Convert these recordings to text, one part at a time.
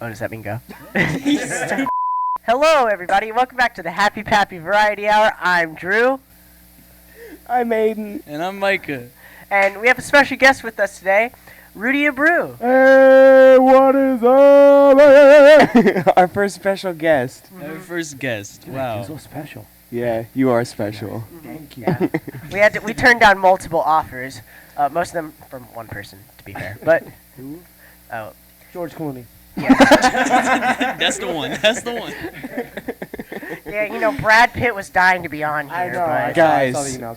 Oh, does that mean go? Hello, everybody. Welcome back to the Happy Pappy Variety Hour. I'm Drew. I'm Aiden. And I'm Micah. And we have a special guest with us today, Rudy Abreu. Hey, what is up? Our first special guest. Our first guest. Wow. You're so special. Yeah, you are special. Thank you. We turned down multiple offers, most of them from one person, to be fair. But Who? oh, George Clooney. That's the one. That's the one. yeah, you know, Brad Pitt was dying to be on here. I know. but Guys. I saw the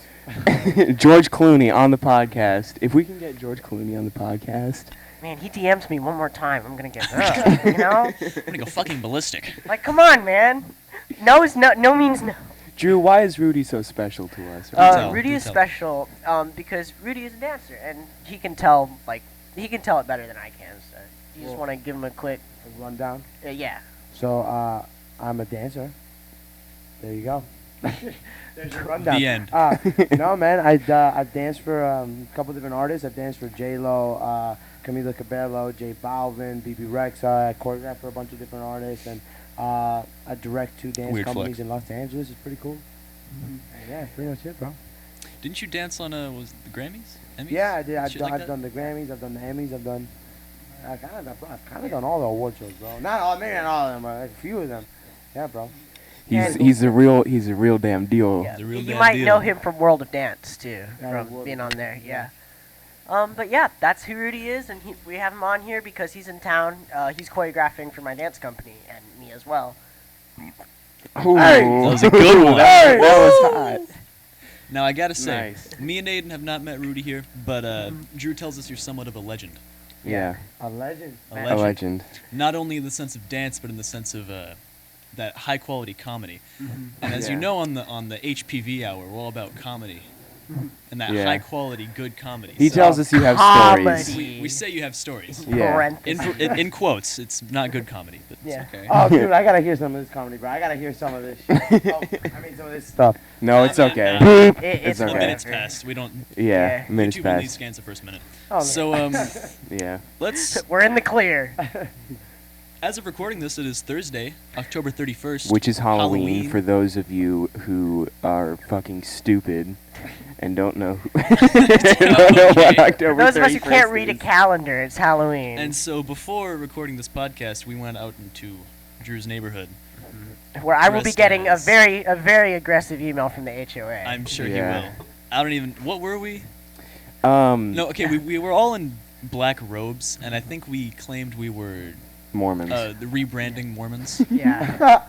emails. George Clooney on the podcast. If we can get George Clooney on the podcast. man, he DMs me one more time. I'm gonna get up. You know, I'm gonna go fucking ballistic. like, come on, man. No is no. No means no. Drew, why is Rudy so special to us? Rudy Do is tell. special because Rudy is a dancer and he can tell it better than I can. So you just want to give him a quick rundown. yeah. So, I'm a dancer. There you go. There's your rundown. The end. No, man, I've danced for a couple different artists. I've danced for J-Lo, Camila Cabello, J Balvin, BB Rex. I choreographed for a bunch of different artists, and I direct two dance Weird companies flex. in Los Angeles. It's pretty cool. And yeah, that's pretty much it, bro. Didn't you dance on was it the Grammys? Emmys? Yeah, I did. I've Shit done, like I've that? done the Grammys. I've done the Emmys. I've kind of done all the award shows, bro. Not all, maybe not all of them, but like a few of them. Yeah, bro. He's a real damn deal. Yeah. The real You damn might deal. know him from World of Dance too, Yeah, from World being of on there. Dance, Yeah. But yeah, that's who Rudy is, and we have him on here because he's in town. He's choreographing for my dance company and me as well. Ooh. That was a good one. That was hot. Now I gotta say, Nice. me and Aiden have not met Rudy here, but Drew tells us you're somewhat of a legend. Yeah. A legend. A A legend. legend. Not only in the sense of dance, but in the sense of that high quality comedy. And as you Yeah. know, on the HPV hour, we're all about comedy. And that Yeah. high quality, good comedy. He So tells us you have stories. Comedy. we say you have stories. Yeah. Parentheses. In quotes, it's not good comedy, but Yeah. it's okay. Oh, dude, I gotta hear some of this comedy, bro. I gotta hear some of this shit. Some of this stuff. No, it's okay. It's The okay. minutes passed. We don't. Yeah, Yeah. minutes YouTube only past. scans the first minute. Oh, no. So Yeah. let's. We're in the clear. As of recording this, it is Thursday, October 31st. Which is Halloween for those of you who are fucking stupid and don't know, don't know what October Those of us who 31st can't read a is. calendar, it's Halloween. And so before recording this podcast, we went out into Drew's neighborhood. where I will be dressed getting a as- very aggressive email from the HOA. I'm sure Yeah. he will. I don't even. What were we? No, No, okay, we were all in black robes, and I think we claimed we were Mormons. the rebranding Mormons. yeah.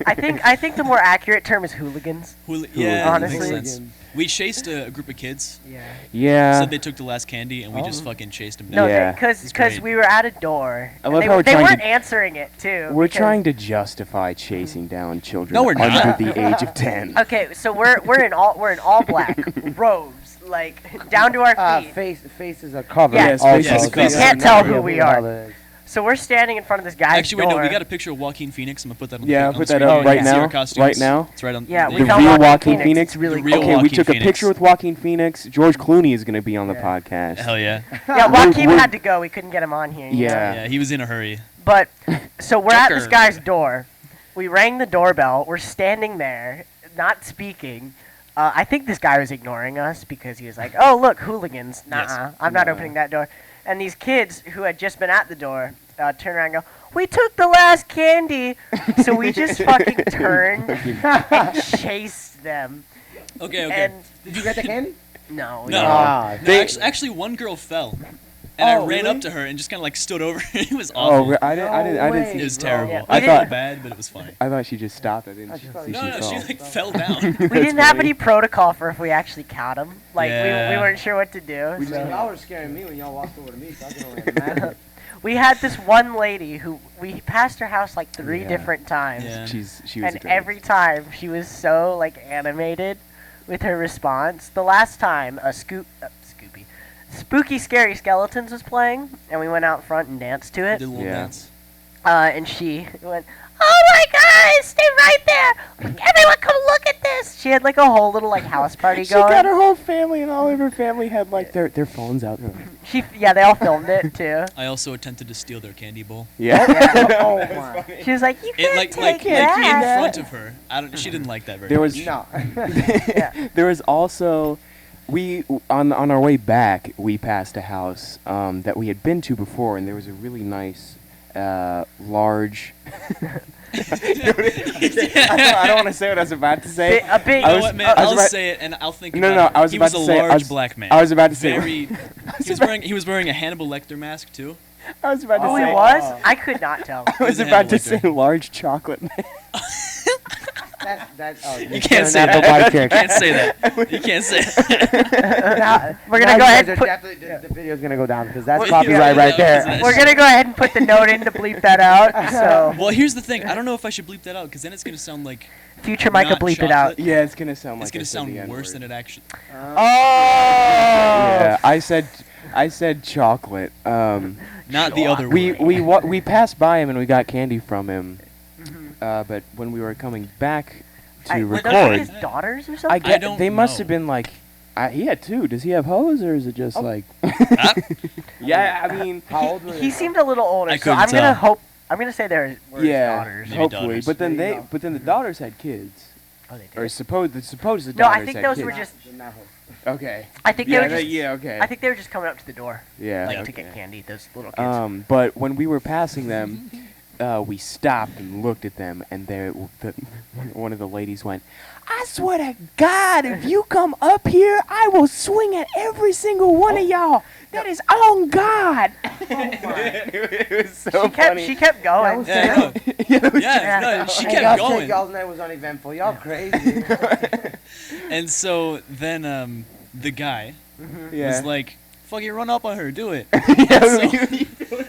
I think the more accurate term is hooligans. Yeah, that makes Honestly. sense. We chased a group of kids. Yeah. Yeah. Said they took the last candy, and we just fucking chased them No, down. Yeah. because It's great. we were at a door. I and love they, how we're they trying weren't to- answering it too. We're because- trying to justify chasing down children No, we're not. under the age of 10. Okay, so we're in all black robes, like down to our feet. Faces are covered. Yeah. Yes, also, faces so are covered. You can't tell who we are. are. So we're standing in front of this guy's Actually, wait, door. no, we got a picture of Joaquin Phoenix. I'm gonna put that on Yeah, the put screen. that up right You can see now, our costumes. right now. It's right on Yeah, the we The found real Joaquin Joaquin Phoenix. Phoenix? It's really The real cool. Okay, we Joaquin took a Phoenix. picture with Joaquin Phoenix. George Clooney is going to be on the Yeah. podcast. Hell yeah. Yeah, Joaquin we're- had to go. We couldn't get him on here. you know? Yeah. Yeah, he was in a hurry. But so we're at this Tucker. guy's door. We rang the doorbell. We're standing there, not speaking. I think this guy was ignoring us because he was like, "Oh, look, hooligans." Nuh-uh. Yes. I'm not Nuh-uh. opening that door. And these kids who had just been at the door turn around and go, "We took the last candy." So we just fucking turned and chased them. Okay, okay. And Did you get the candy? no, we No. didn't. Ah, No, they- actually, one girl fell, and I Oh, ran really? up to her and just kind of like stood over. It was Oh, awful. I didn't see It was bro. terrible. Yeah, I we thought didn't- bad, but it was funny. I thought she just stopped. I didn't I see just thought- she No, no, she fell. like fell down. We didn't have any protocol for if we actually caught him. Like Yeah. we weren't sure what to do. We so- just, y'all were scaring me when y'all walked over to me, so I didn't imagine. We had this one lady who we passed her house like 3 Yeah. different times, Yeah. She was and great. every time she was so like animated with her response. The last time Spooky Scary Skeletons was playing, and we went out front and danced to it, Did a little Yeah. dance. and she went, "Oh my God, guys, stay right there. Everyone, come look at this. She had like a whole little like house party She going. got her whole family, and all of her family had like their phones out. They all filmed it too. I also attempted to steal their candy bowl. Yeah. Oh my. She was like, "You can't Like take in that." front of her. She didn't like that very There much. was No. there was also on our way back we passed a house that we had been to before, and there was a really nice large. I don't want to say what I was about to say. A big. You know what, man? I was I'll about- say it, and I'll think No, about no, it. I was He about was to a say- large black man. I was about to say- Very. He was wearing a Hannibal Lecter mask too. I was about to Oh, say. he was? I could not tell. I was He's a about to Hannibal say large chocolate man. You can't say that. You can't say that. You can't say that. We're gonna go ahead and put. The video's gonna go down because that's Well, copyright right there. yeah. We're gonna go ahead and put the note in to bleep that out. So Well, here's the thing. I don't know if I should bleep that out because then it's gonna sound like future Micah not bleep it out. chocolate. Yeah, it's gonna sound like It's gonna I said sound the worse N-word. than it actually. Oh. Yeah, I said chocolate. Not the other We way. we passed by him and we got candy from him. But when we were coming back to Were those record, his daughters or I something? get don't they must know. have been like. He had two. Does he have hose or is it just like? Ah, Yeah, I mean. How old were He seemed a little older, I so couldn't I'm gonna tell. hope. I'm gonna say they were his Yeah, daughters. Maybe hopefully. daughters. But then There you go. but then the daughters had kids, Oh, they or did. suppose the daughters. No, I think had those kids. were just. Okay. I think they Yeah, were just. yeah, okay. I think they were just coming up to the door, Yeah. like okay. to get candy. Those little kids. But when we were passing them, we stopped and looked at them, and one of the ladies went, "I swear to God, if you come up here, I will swing at every single one of y'all. That is on God." It was so funny. She kept going. yeah, no, yeah, no, she kept y'all going. said y'all's night was uneventful. Y'all crazy. And so then the guy Yeah. was like, "Fuck it, run up on her, do it." Yeah,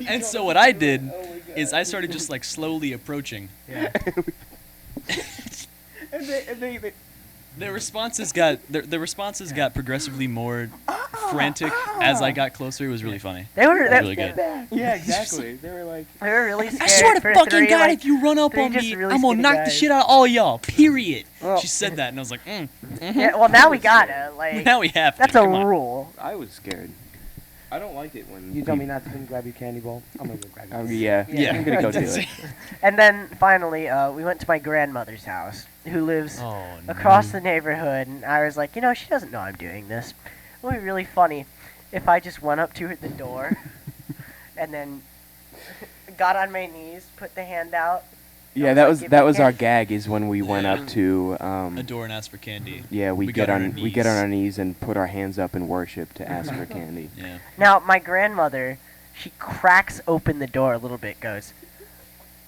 And so what I did is I started just like slowly approaching. Yeah. and they The responses got progressively more frantic as I got closer. It was really funny. They were. It was really good. yeah, exactly. They were like, They were really scared. I swear to for fucking three, God, like, if you run up three on just me, really I'm gonna skinny knock guys. the shit out of all y'all. Period. Well- She said that, and I was like, Yeah, well, now we gotta. Like, now we have to. that's a Come on. rule. I was scared. I don't like it when You tell me not to grab your candy bowl. I'm gonna go grab it. Yeah, Yeah. I'm gonna go do it. And then finally, we went to my grandmother's house, who lives Oh, across the neighborhood, and I was like, she doesn't know I'm doing this. It would be really funny if I just went up to her at the door, and then got on my knees, put the hand out. Yeah, was that like, was "Give that me was our candy." gag is when we went up to a door and asked for candy. yeah, we We get got on on our we get on knees. our knees and put our hands up in worship to ask for candy. Yeah. Now, my grandmother, she cracks open the door a little bit, goes,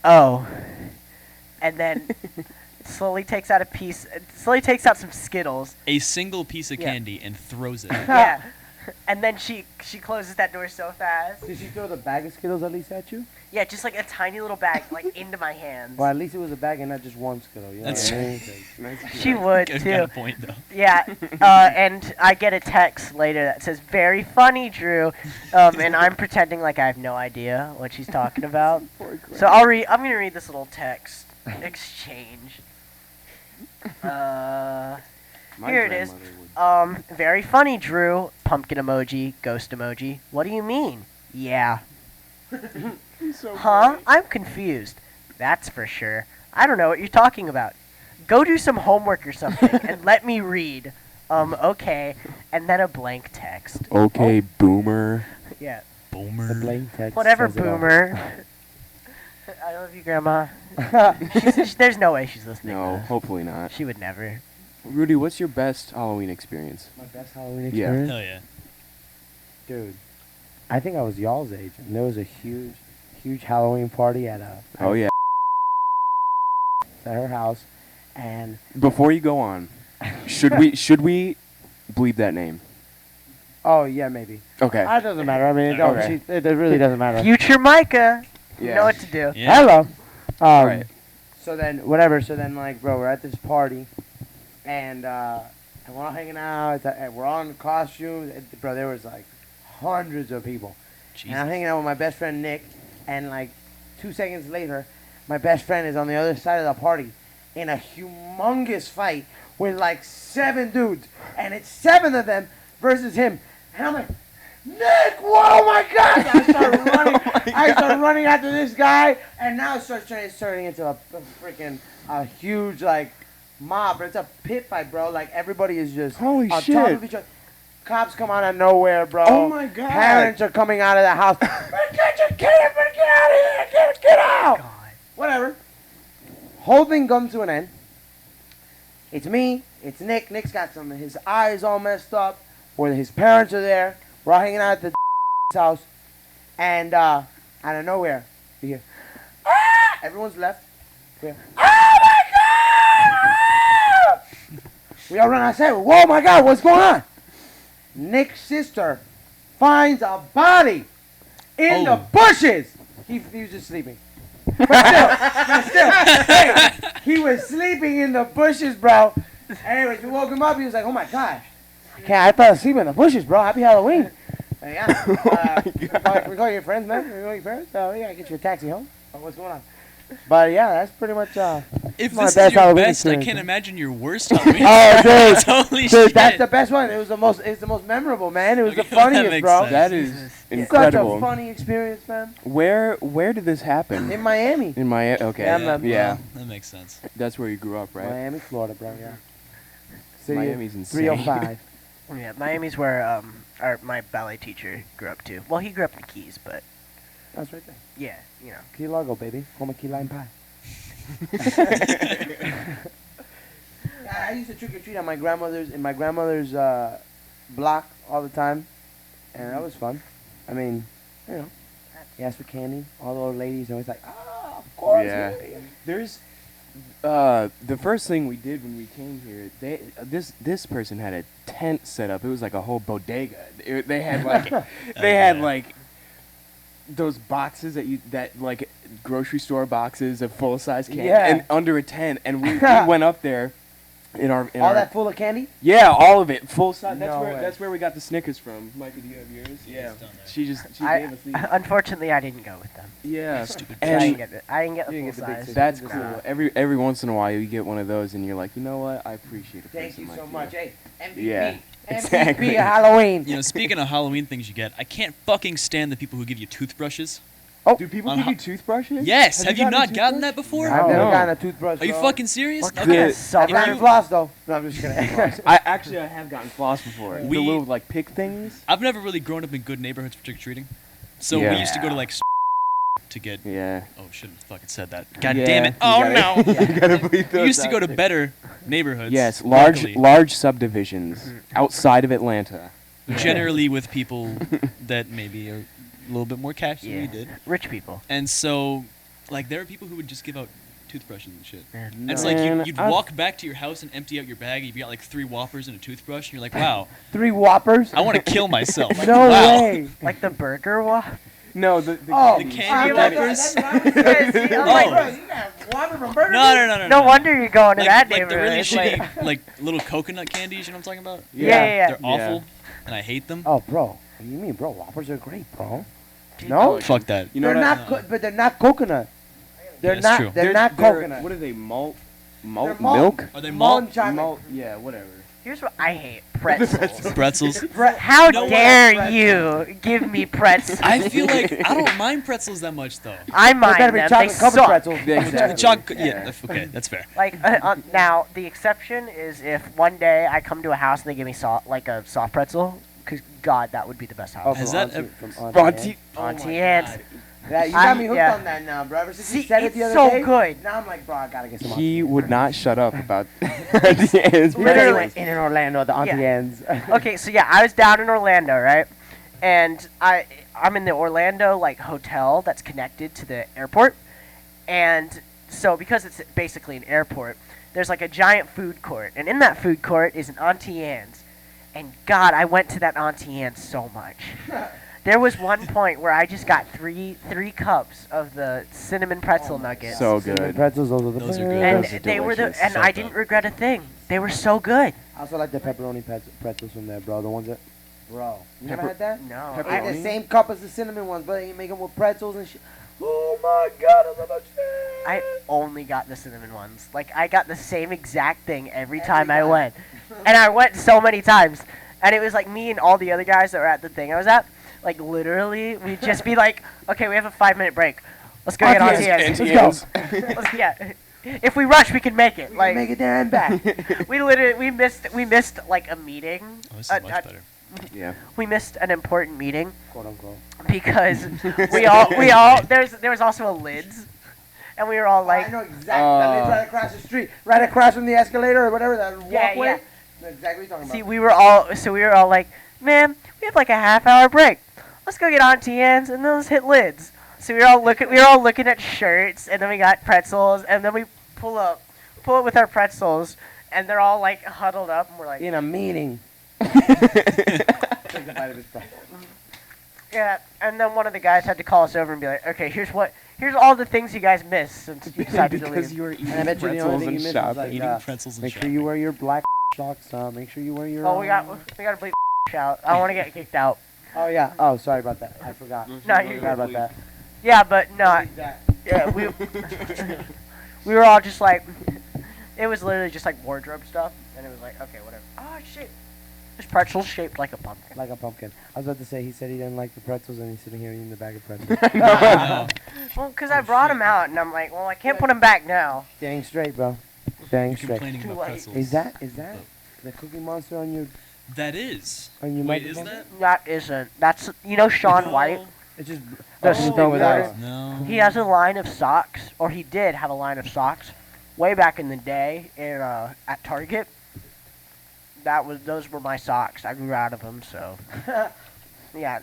"Oh," and then slowly takes out some Skittles. A single piece of Yeah. candy and throws it. Yeah. And then she closes that door so fast. Did she throw the bag of Skittles at least at you? Yeah, just like a tiny little bag, like into my hands. Well, at least it was a bag and not just one Skittle. You know That's what I mean? She would Got too. a point though. Yeah, and I get a text later that says "very funny, Drew," and I'm pretending like I have no idea what she's talking about. So I'm gonna read this little text exchange. My Here it is. grandmother would- Very funny, Drew. Pumpkin emoji, ghost emoji. What do you mean? Yeah. Huh? I'm confused. That's for sure. I don't know what you're talking about. Go do some homework or something and let me read. Okay. And then a blank text. Okay, boomer. Yeah. Boomer. The blank text. Whatever, says it all. boomer. I love you, Grandma. There's no way she's listening No, to this. hopefully not. She would never. Rudy, what's your best Halloween experience? My best Halloween Yeah. experience? Hell yeah. Dude, I think I was y'all's age, and there was a huge Halloween party at Oh yeah. her house, and Before you go on, should we bleep that name? oh yeah, maybe. Okay. It doesn't matter. I mean, it, Okay. it really doesn't matter. Future Micah. You Yeah. know what to do. Yeah. Hello. Right. So then, whatever. So then, like, bro, we're at this party, and we're all hanging out. And we're all in costumes. Bro, there was like hundreds of people. And I'm Jesus. hanging out with my best friend Nick, and like 2 seconds later, My best friend is on the other side of the party in a humongous fight with like 7 dudes, and it's 7 of them versus him. And I'm like, Nick, whoa, my God! I start running. I start running after this guy, and now it starts turning into a freaking huge like mob. It's a pit fight, bro. Like everybody is just Holy on shit. top of each other. Cops come out of nowhere, bro. Oh my God. Parents are coming out of the house. Get your kid, get out of here! Get out! God. Whatever. Whole thing comes to an end. It's me. It's Nick. Nick's got his eyes all messed up. Where his parents are there. We're all hanging out at the house. And out of nowhere, you hear, ah! Everyone's left. We hear, oh my God! We all run outside. Whoa, my God, what's going on? Nick's sister finds a body in the bushes. He was just sleeping. But still, hey, he was sleeping in the bushes, bro. Anyways, we woke him up. He was like, "Oh my gosh, I fell asleep in the bushes, bro. Happy Halloween." Yeah. We call your friends, man. We call your parents. Yeah, get you a taxi home. What's going on? But yeah, that's pretty much. If my this best is your Halloween best, I experience, can't man. imagine your worst Halloween. Oh, dude. Holy Dude, shit. that's the best one. It's the most memorable, man. It was Okay, the well, that funniest, makes bro. sense. That is Jesus. Such incredible. a funny experience, man. Where did this happen? In Miami. In Miami. Okay. Yeah, Yeah, man. Yeah. well, that makes sense. That's where you grew up, right? Miami, Florida, bro. Yeah. City Miami's insane. 305. Yeah, Miami's where my ballet teacher grew up too. Well, he grew up in the Keys, but That's right there. yeah, you know. Key Largo, baby. Home of key lime pie. I used to trick or treat on my grandmother's block all the time, and that was fun. I mean, you know, you ask for candy. All the old ladies always like, "Ah, of course." Yeah. There's the first thing we did when we came here. This person had a tent set up. It was like a whole bodega. They had like like those boxes that like grocery store boxes of full size candy Yeah. and under a tent, and we went up there in our All that full of candy. yeah, all of it full size. No way. That's where we got the Snickers from. Micah, do you have yours? Yeah. it's done that. She I, gave us these. unfortunately, I didn't go with them. Yeah. Stupid I And didn't get it. I didn't get You the didn't full get the big size. that's Nah. cool. Every once in a while you get one of those and you're like, you know what? I appreciate a Thank person you like so much. Hey, MVP. Yeah, MVP exactly. of Halloween. You know, speaking of Halloween things you get, I can't fucking stand the people who give you toothbrushes. Do people On give ho- you toothbrushes? Yes, have you gotten a not gotten toothbrush? that before? I've never No. gotten a toothbrush. Are you bro. fucking serious? What Okay. kind of I've self- gotten you- floss though. No, I'm just kidding. I have gotten floss before. We- the little like pick things. I've never really grown up in good neighborhoods for trick or treating, so Yeah. we used to go to like to get. Yeah. Oh, shouldn't have fucking said that. God Yeah, damn it! you Oh gotta- no! you gotta bleep We those used to out go to there. better neighborhoods. Yes, luckily, large subdivisions outside of Atlanta. generally with people that maybe are a little bit more cash than we Yeah. did, Rich people. and so like there are people who would just give out toothbrushes and shit. Yeah. And it's like Man, you'd I've- walk back to your house and empty out your bag. You've got like 3 Whoppers and a toothbrush, and you're like, wow, 3 Whoppers. I want to kill myself. No wow. way. Like the burger wa. No, the Oh, The candies. candy that's wrappers? what I was saying. I'm Oh. like, bro, you got Whopper from Burger No, King? no, no, no. No wonder you're going to Like, that like the neighborhood. really It's shitty, like little coconut candies. You know what I'm talking about? Yeah. They're awful, and I hate them. Oh, bro. What do you mean, bro? Whoppers are great, bro. Dude, No, Fuck that. You know they're what I- not. But they're not coconut. They're Yeah, it's not. true. They're not coconut. What are they? Malt They're malt malt. milk? Are they Malt malt and chocolate. Malt. Yeah, whatever. Here's what I hate: pretzels. pretzels? How You know what? dare Pretzels. you give me pretzels? I feel like I don't mind pretzels that much though. I They mind better be them. chocolate They covered suck. pretzels. The chocolate, yeah, okay, that's fair. Like now, the exception is if one day I come to a house and they give me like a soft pretzel. Cause God, that would be the best Oh, house. Has from that Auntie- ev- from Auntie- Auntie Anne's. Yeah, you got me hooked yeah. on that now, bro. Ever since See, you said it it's the other so day. good. Now I'm like, bro, I gotta get some. He would not shut up about the ends. Literally. in Orlando, the Auntie Yeah. Anne's. Okay, so yeah, I was down in Orlando, right? And I'm in the Orlando like hotel that's connected to the airport. And so because it's basically an airport, there's like a giant food court. And in that food court is an Auntie Anne's. And God, I went to that Auntie Anne's so much. There was one point where I just got three cups of the cinnamon pretzel nuggets. So Cinnamon good. pretzels, those are the Those are best. good. and Those are they were delicious. and So I didn't good. regret a thing. They were so good. I also like the pepperoni pretzels from there, bro. The ones that, bro. You never Pepper- had that? No, I had Pepperoni? the same cup as the cinnamon ones, but you make them with pretzels and shit. Oh my God, I love that shit. I only got the cinnamon ones. Like, I got the same exact thing every time I time. went. And I went so many times. And it was like me and all the other guys that were at the thing I was at. Like, literally, we'd just be like, okay, we have a 5-minute break. Let's go get on RTS. TNs. Let's go. Yeah. If we rush, we can make it. Like, Make it there and back. we literally, we missed like a meeting. Oh, this is much better. Yeah. We missed an important meeting Quote unquote. because we all, there was also a lids. And we were all like, I know exactly. That lives right across the street, right across from the escalator or whatever that walkway. Yeah. That's exactly what you're talking see, about. we were all like, man, we have like a half-hour break. Let's go get on TNs and then let's hit lids. So we were all looking at shirts, and then we got pretzels, and then we pull up with our pretzels, and they're all like huddled up, and we're like, In a meeting. Take a bite of his pretzel. yeah. And then one of the guys had to call us over and be like, okay, here's all the things you guys missed since you decided to Because leave. you were eating And I bet you the only pretzels thing and you missed was shopping. like, Eating pretzels and make sure shopping. you wear your black socks. Make sure you wear your. Oh, we got to bleep out. I don't want to get kicked out. Oh yeah. Oh, sorry about that. I forgot. No, you're Forgot about that. Yeah, but no. Yeah, we were all just like, it was literally just like wardrobe stuff, and it was like, okay, whatever. Oh shit, there's pretzels shaped like a pumpkin. Like a pumpkin. I was about to say he said he didn't like the pretzels, and he's sitting here eating the bag of pretzels. No. Well, because I brought them out, and I'm like, well, I can't put them back now. Dang straight, bro. Dang You're straight. complaining Too about late. pretzels. Is that the Cookie Monster on your That is. on your Wait, is microphone? that? That isn't. That's Sean No. White. It's just The thing sticker. with ice. No. He has a line of socks, or he did have a line of socks, way back in the day in at Target. Those were my socks. I grew out of them, so yeah.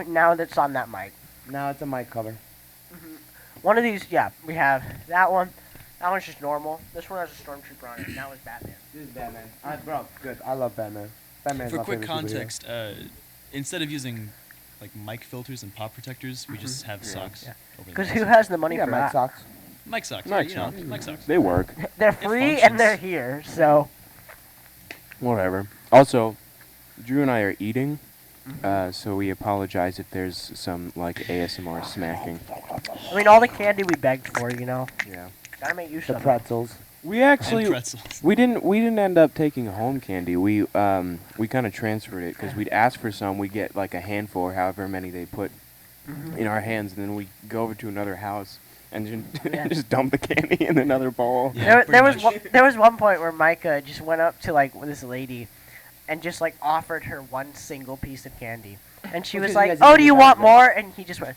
Now that's on that mic. Now it's a mic cover. One of these, yeah, we have that one. That one's just normal. This one has a stormtrooper on it. And that was Batman. This is Batman. Bro, good. I love Batman. Batman's For my quick favorite superhero. context, instead of using like mic filters and pop protectors, we just have socks. Yeah. Over the Because mics. who has the money You got for mic that? socks. Mic socks. Mic yeah, you know, socks. mic socks. They work. They're free and they're functions. here, so. Whatever. Also, Drew and I are eating, so we apologize if there's some like ASMR smacking. I mean, all the candy we begged for, you know. Yeah. Gotta make use The of it. pretzels. We And actually pretzels. we didn't end up taking home candy. We kind of transferred it because we'd ask for some. We get like a handful or however many they put in our hands, and then we go over to another house and Yeah. just dump the candy in another bowl. Yeah, There was pretty much. there was one point where Micah just went up to like this lady, and just like offered her one single piece of candy, and she Well, was 'cause you like, guys "Oh, didn't do you decide want that. more?" And he just went.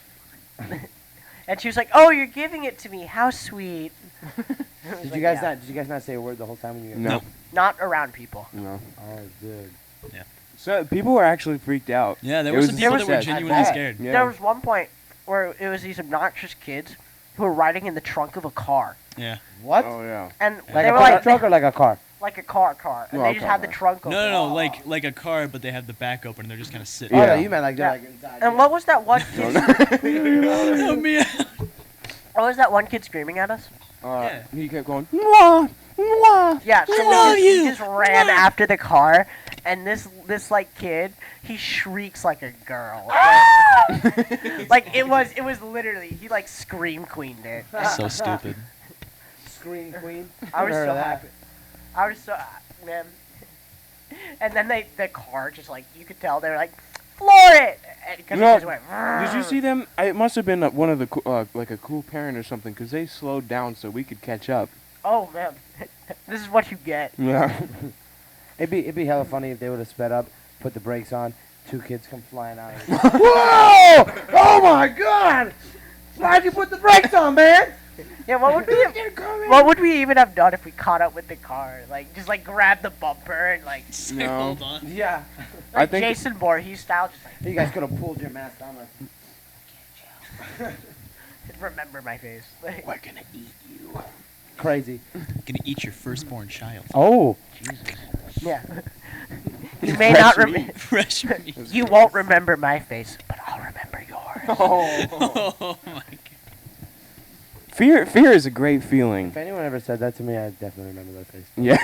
And she was like, "Oh, you're giving it to me. How sweet." I was Did like, you guys "Yeah." not? Did you guys not say a word the whole time when you? Guys No. Not around people. No. Oh, dude. So people were actually freaked out. Yeah, there It were was some people that were sad. genuinely bet. scared. Yeah. There was one point where it was these obnoxious kids who were riding in the trunk of a car, Yeah. What? Oh yeah. and Like they a were pickup like truck or like a car? like a car, and Well, they just okay, had the okay. trunk open. No, like a car, but they have the back open and they're just kind of sitting. Oh, Yeah. no, you meant like they're Yeah. like inside. And what was that one kid? Oh, me. What was that one kid screaming at us? Yeah. He kept going. Mwah, mwah. Yeah, so love he you. just ran after the car, and this like kid, he shrieks like a girl. Like it was literally he like scream queened it. So stupid. Scream Queen. I was Never heard so of that. happy. I was so man. And then the car just like you could tell they were like floor it because No, it just went. Did you see them? It must have been one of the like a cool parent or something, because they slowed down so we could catch up. Oh man, this is what you get. Yeah. It'd be hella funny if they would have sped up, put the brakes on, two kids come flying out. Whoa! Oh my God! Why'd you put the brakes on, man? Yeah, what would we even have done if we caught up with the car? Like just like grab the bumper and like, Say, No. hold on. Yeah. I like think- Jason Voorhees style, just like You guys could have pulled your mask down. Like, remember my face. Like, We're gonna eat you. crazy. Gonna eat your firstborn child. Oh. yeah. You may not Fresh remember. Fresh meat. You won't remember my face, but I'll remember yours. Oh my god. Fear is a great feeling. If anyone ever said that to me, I'd definitely remember that face. Yeah.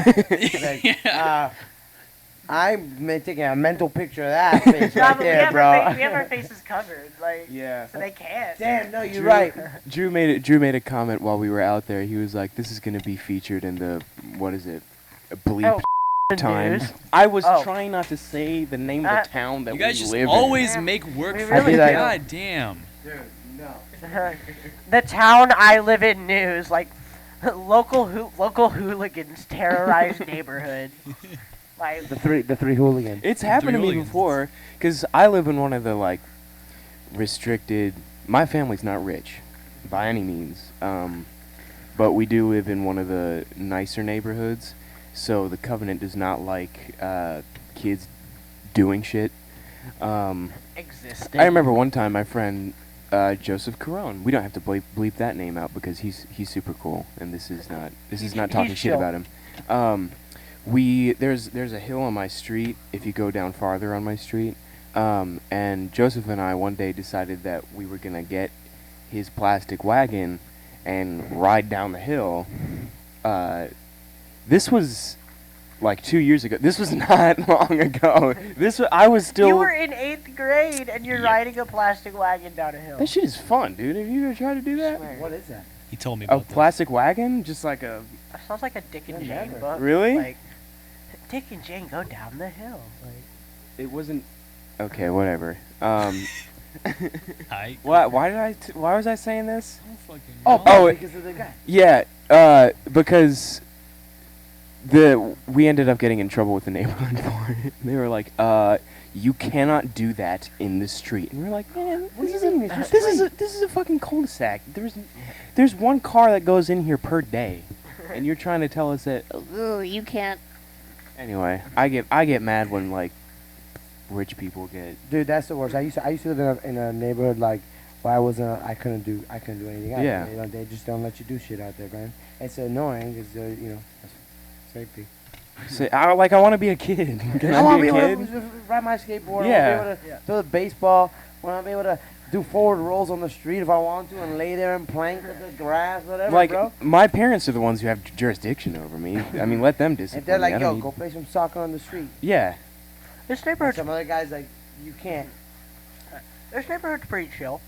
Like, I'm taking a mental picture of that face No, right but there, bro. we have our faces covered, like, Yeah. so they can't. Damn, no, you're right. Drew made a comment while we were out there. He was like, "This is gonna be featured in the what is it, Bleep Oh, Times." news. I was Oh. trying not to say the name of the town that You guys we just live always in. make work We for really me. do. God damn. Dude, no. The town I live in news, like, local hooligans terrorize neighborhood. Like, The three hooligans. in. It's happened to me hooligans. before, cause I live in one of the like restricted. My family's not rich, by any means, but we do live in one of the nicer neighborhoods. So the Covenant does not like kids doing shit. existing. I remember one time my friend Joseph Carone. We don't have to bleep that name out because he's super cool, and this is not talking He's shit chill. about him. There's a hill on my street. If you go down farther on my street, and Joseph and I one day decided that we were gonna get his plastic wagon and ride down the hill. This was like 2 years ago. This was not long ago. I was still. You were in 8th grade and you're Yeah. riding a plastic wagon down a hill. That shit is fun, dude. Have you ever tried to do that? Swear. What is that? He told me A about that. plastic wagon, just like a. That sounds like a Dick and Yeah, Jane never. book. Really? Like, Dick and Jane go down the hill. Like, It wasn't. Okay, whatever. I Why was I saying this? don't fucking Oh, know. Oh, because of the guy. Yeah, because we ended up getting in trouble with the neighborhood for it. They were like, you cannot do that in the street. And we're like, man, What do this you is mean? It's just this is a fucking cul-de-sac. There's one car that goes in here per day, and you're trying to tell us that you can't. Anyway, I get mad when like rich people get. Dude, that's the worst. I used to live in a neighborhood like where I couldn't do anything out Yeah. there. You know, they just don't let you do shit out there, man. It's annoying because that's safety. Say, I want to be a kid. Can I I want to be be a able kid? to ride my skateboard. Yeah. I want to be able to throw the baseball. I want to be able to do forward rolls on the street if I want to and lay there and plank with the grass, whatever, Like bro. my parents are the ones who have jurisdiction over me. I mean, let them discipline If they're me. like, I don't yo, need- go play some soccer on the street. Yeah. this And neighborhood's some other guys like, you can't. pretty chill.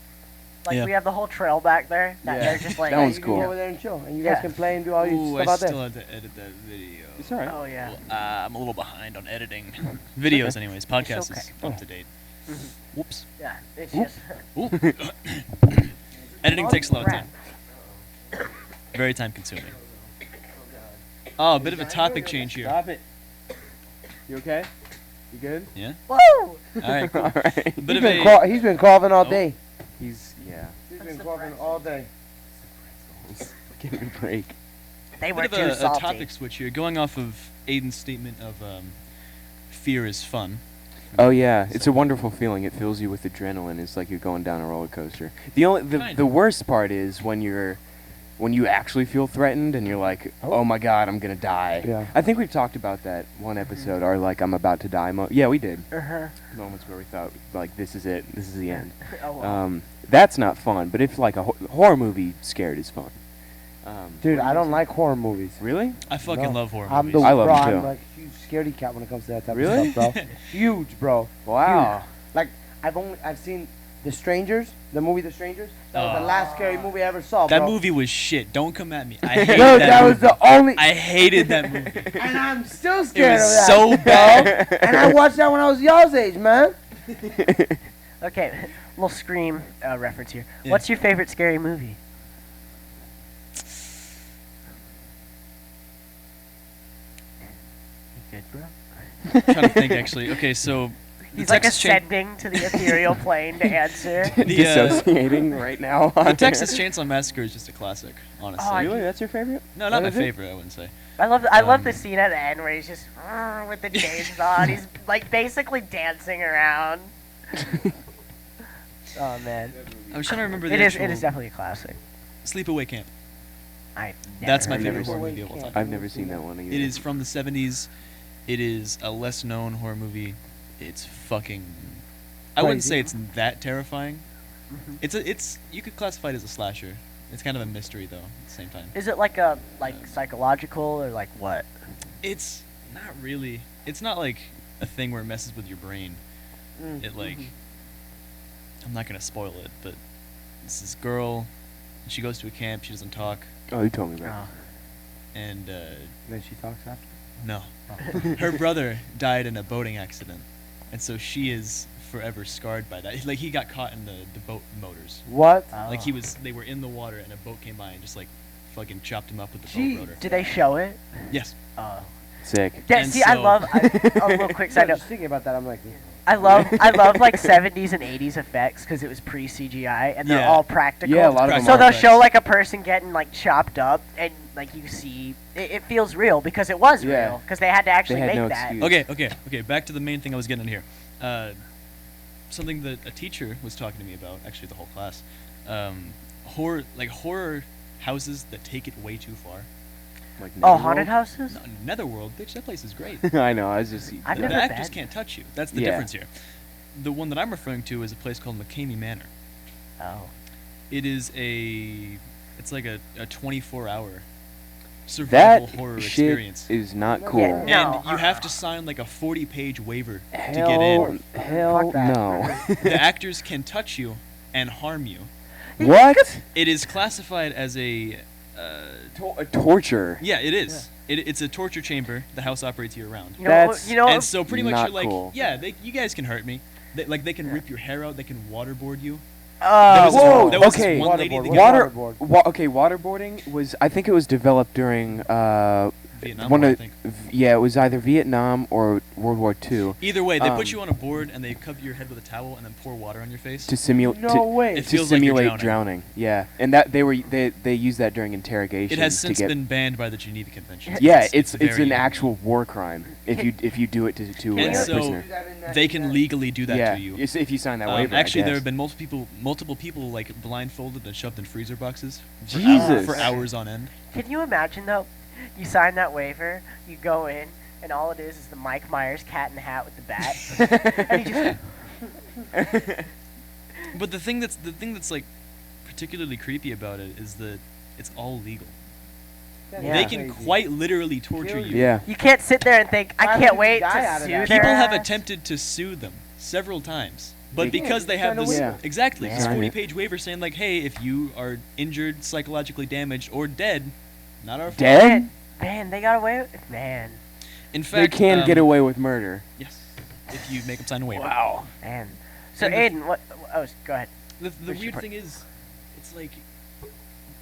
Like, Yeah. we have the whole trail back there. That Yeah. they're just like, That one's you cool. can go over there and chill, and you Yeah. guys can play and do all your Ooh, stuff I out there. still had to edit that video. It's alright. oh yeah. I'm a little behind on editing videos, anyways. Podcast okay. is up to date. Whoops. Yeah, it's Oop. just. Ooh. Editing takes a lot of Crap. time. Very time consuming. Oh, a bit of a topic change here. Stop it. You okay? You good? Yeah. Woo! All right. Cool. Alright. Bit of a. He's been coughing all Oh. day. He's He's That's been the coughing breath. all day. Give me a break. They were Bit too of a salty. topic switch here, going off of Aiden's statement of fear is fun. Oh yeah, it's a wonderful feeling. It fills you with adrenaline. It's like you're going down a roller coaster. Kinda. The worst part is when you actually feel threatened and you're like, oh my god, I'm gonna die. Yeah. I think we've talked about that one episode. Our like I'm about to die yeah, we did. Uh-huh. Moments where we thought like this is it. This is the end. Oh, wow. That's not fun. But if like a horror movie scared is fun. Dude, I don't like horror movies. Really? I fucking No. love horror I'm movies. the I love bro, them, I'm too. like a huge scaredy cat when it comes to that type Really? of stuff, bro. Huge, bro. Wow. Like I've seen The Strangers, the movie The Strangers. That was the Oh. last scary movie I ever saw, That bro. movie was shit. Don't come at me. I hated Dude, that that was movie. the only. I hated that movie. And I'm still It scared was of that. so bad. And I watched that when I was y'all's age, man. Okay, little Scream reference here. Yeah. What's your favorite scary movie? You good, bro? trying to think actually. Okay, so the He's like Texas Chain- ascending to the ethereal plane to answer. Dissociating right now. the Texas Chainsaw Massacre is just a classic, honestly. Oh, I Really? That's your favorite? No, not What my is it? favorite. I wouldn't say. I love the scene at the end where he's just with the chainsaw and he's like basically dancing around. Oh man, I was trying to remember the it is actual definitely a classic. Sleepaway Camp. I That's my I've never favorite horror seen movie of all it. time. I've never seen that one either. It is from the 70s. It is a less known horror movie. It's fucking. I wouldn't Crazy. say it's that terrifying. Mhm. It's you could classify it as a slasher. It's kind of a mystery though at the same time. Is it like a psychological or like what? It's not really. It's not like a thing where it messes with your brain. Mm. It like, I'm not gonna spoil it, but this girl, she goes to a camp. She doesn't talk, Oh, you told me about and Then she talks after. no, her brother died in a boating accident, and so she is forever scarred by that. Like he got caught in the boat motors. What? Like they were in the water and a boat came by and just like fucking chopped him up with the Jeez. boat rotor. Do they show it? Yes. Sick. Yeah, And see, I so- love. A real quick side note. Just thinking about that, I'm like, I love like 70s and 80s effects because it was pre CGI and they're Yeah. all practical. Yeah, a lot of them So are they'll effects. show like a person getting like chopped up and like you see it feels real because it was Yeah. real because they had to actually had make no that. excuse. Okay. Back to the main thing I was getting at here. Something that a teacher was talking to me about, actually the whole class. Horror houses that take it way too far. Like Oh, haunted Netherworld? houses? No, Netherworld, bitch, that place is great. I know. I was just. I've the never actors been. can't touch you. That's the Yeah. difference here. The one that I'm referring to is a place called McCamey Manor. Oh. It is it's like a 24-hour survival That horror shit experience. is not Yeah, cool. no. And you have to sign like a 40-page waiver to get Hell, in. hell Fuck that. no. The actors can touch you and harm you. What? It is classified as a Torture. yeah, it is. It's a torture chamber. The house operates year round. You know, That's- you know And so pretty much not you're like, cool. yeah, you guys can hurt me. They can rip your hair out. They can waterboard you. oh, There was this- Whoa, there was this okay. one lady that Waterboard. got Waterboard. Okay, waterboarding was. I think it was developed during. Vietnam one War, I of. think. Yeah, it was either Vietnam or World War II Either way, they put Um, you on a board and they cover your head with a towel and then pour water on your face. to simulate. No way. It To feels like you're simulate drowning. Yeah, and that they used that during interrogations. It has to since get, been banned by the Geneva Convention. Yeah, it's very an illegal. actual war crime if you do it to And a so prisoner. They can legally do that Yeah, to you. if you sign that waiver. I Actually, there guess. have been multiple people like blindfolded and shoved in freezer boxes for, Jesus. for hours on end. Can you imagine though? You sign that waiver, you go in, and all it is the Mike Myers cat in the hat with the bat, and he just But the thing that's like particularly creepy about it is that it's all legal. Yeah. They can quite literally torture you. Yeah. you can't sit there and think I Why can't would wait you die to out of sue that? their People have ass. attempted to sue them several times, but They- because they have sign a this waiver. exactly this Yeah. 40-page waiver saying like, hey, if you are injured, psychologically damaged, or dead, not our fault. Dead? Man, they got away with it. Man, In They fact, can get away with murder. Yes, if you make them sign a waiver. man. So And the- Aiden, what? Oh, go ahead. The What's your weird part? thing is, it's like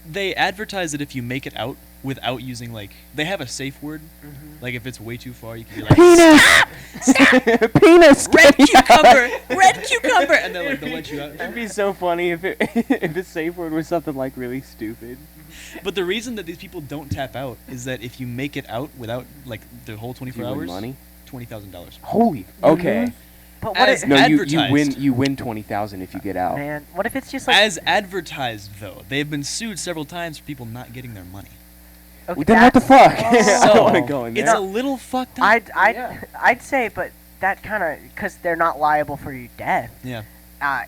they advertise that if you make it out without using like they have a safe word. Like if it's way too far, you can be like Penis! Penis! red cucumber, red cucumber, and they'll let you out. It'd be so funny if if the safe word was something like really stupid. But the reason that these people don't tap out is that if you make it out without like the whole 24 Do you win hours, money? $20,000. Holy. Okay. But what As if, No, advertised. you win 20,000 if you get out. man? What if it's just like As advertised, though, they have been sued several times for people not getting their money. okay, Then what the that's- fuck? I don't want to So, go in It's there. a little fucked up. I'd say, but that kind of because they're not liable for your death. Yeah.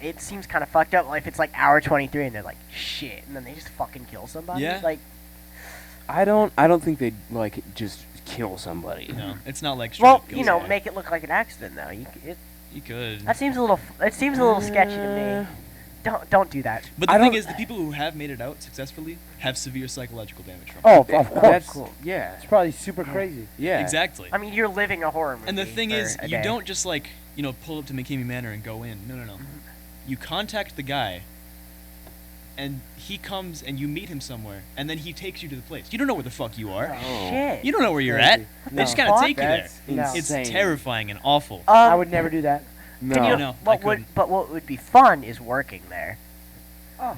It seems kind of fucked up. Like if it's like hour 23 and they're like shit, and then they just fucking kill somebody. Yeah. Like I don't think they'd like just kill somebody. No, it's not like straight well, up you know, kills. make it look like an accident though. You could. That seems a little. It seems a little sketchy to me. Don't do that. But the I thing don't- is, the people who have made it out successfully have severe psychological damage from it. Oh, of course. That's yeah. It's probably super crazy. Yeah. Exactly. I mean, you're living a horror movie. And the thing for is, a you day. don't just like, pull up to McKamey Manor and go in. No. You contact the guy, and he comes and you meet him somewhere, and then he takes you to the place. You don't know where the fuck you are. Oh. Shit. You don't know where you're Crazy. at. They No. just kind of Fuck, take you there. That's No. It's insane. terrifying and awful. I would never do that. No. Can you, No, I what would couldn't. but what would be fun is working there.